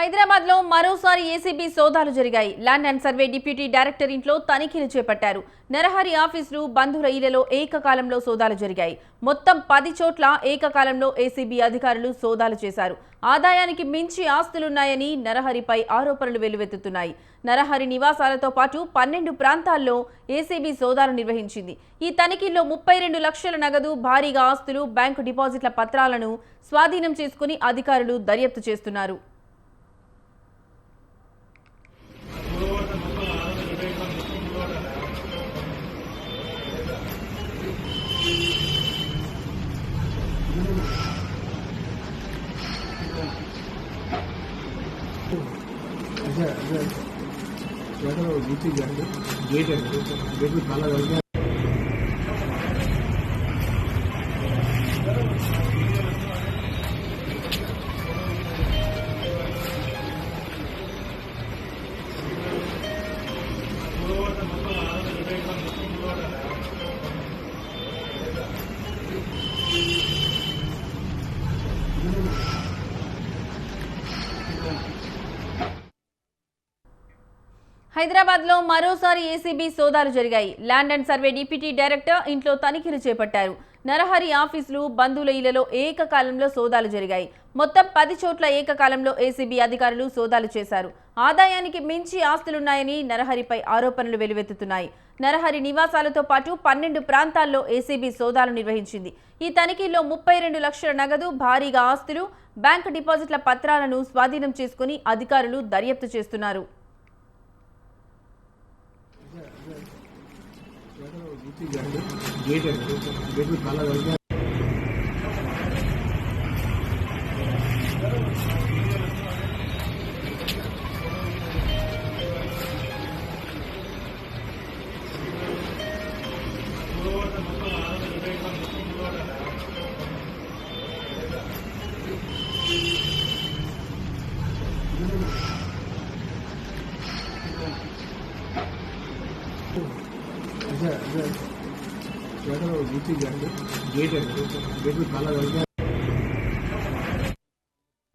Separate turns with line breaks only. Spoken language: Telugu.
హైదరాబాద్ లో మరోసారి ఏసీబీ సోదాలు జరిగాయి. Land and survey deputy director ఇంట్లో తనిఖీలు చేపట్టారు. నరహరి ఆఫీసులు, బంధువుల ఇళ్లలో ఏకకాలంలో సోదాలు జరిగాయి. మొత్తం 10 చోట్ల ఏకకాలంలో ఏసీబీ అధికారులు సోదాలు చేశారు. ఆదాయానికి మించి ఆస్తులున్నాయని నరహరిపై ఆరోపణలు వెల్లువెత్తుతున్నాయి. నరహరి నివాసాలతో పాటు 12 ప్రాంతాల్లో ఏసీబీ సోదాలు నిర్వహించింది. ఈ తనిఖీల్లో 32 లక్షల నగదు, భారీగా ఆస్తులు, బ్యాంకు డిపాజిట్ల పత్రాలను స్వాధీనం చేసుకుని అధికారులు దర్యాప్తు చేస్తున్నారు.
गेट है गेट में ताला लग गया।
హైదరాబాద్ లో మరోసారి ఏసీబీ సోదాలు జరిగాయి. Land and survey deputy director ఇంట్లో తనిఖీలు చేపట్టారు. నరహరి ఆఫీసులు, బంధువుల ఇళ్లలో ఏకకాలంలో సోదాలు జరిగాయి. మొత్తం 10 చోట్ల ఏకకాలంలో ఏసీబీ అధికారులు సోదాలు చేశారు. ఆదాయానికి మించి ఆస్తులున్నాయని నరహరిపై ఆరోపణలు వెల్లువెత్తుతున్నాయి. నరహరి నివాసాలతో పాటు 12 ప్రాంతాల్లో ఏసీబీ సోదాలు నిర్వహించింది. ఈ తనిఖీల్లో 32 లక్షల నగదు, భారీగా ఆస్తులు, బ్యాంకు డిపాజిట్ల పత్రాలను స్వాధీనం చేసుకుని అధికారులు దర్యాప్తు చేస్తున్నారు.
गेट है गेट में ताला लग गया। गेट है गेट में ताला लग गया।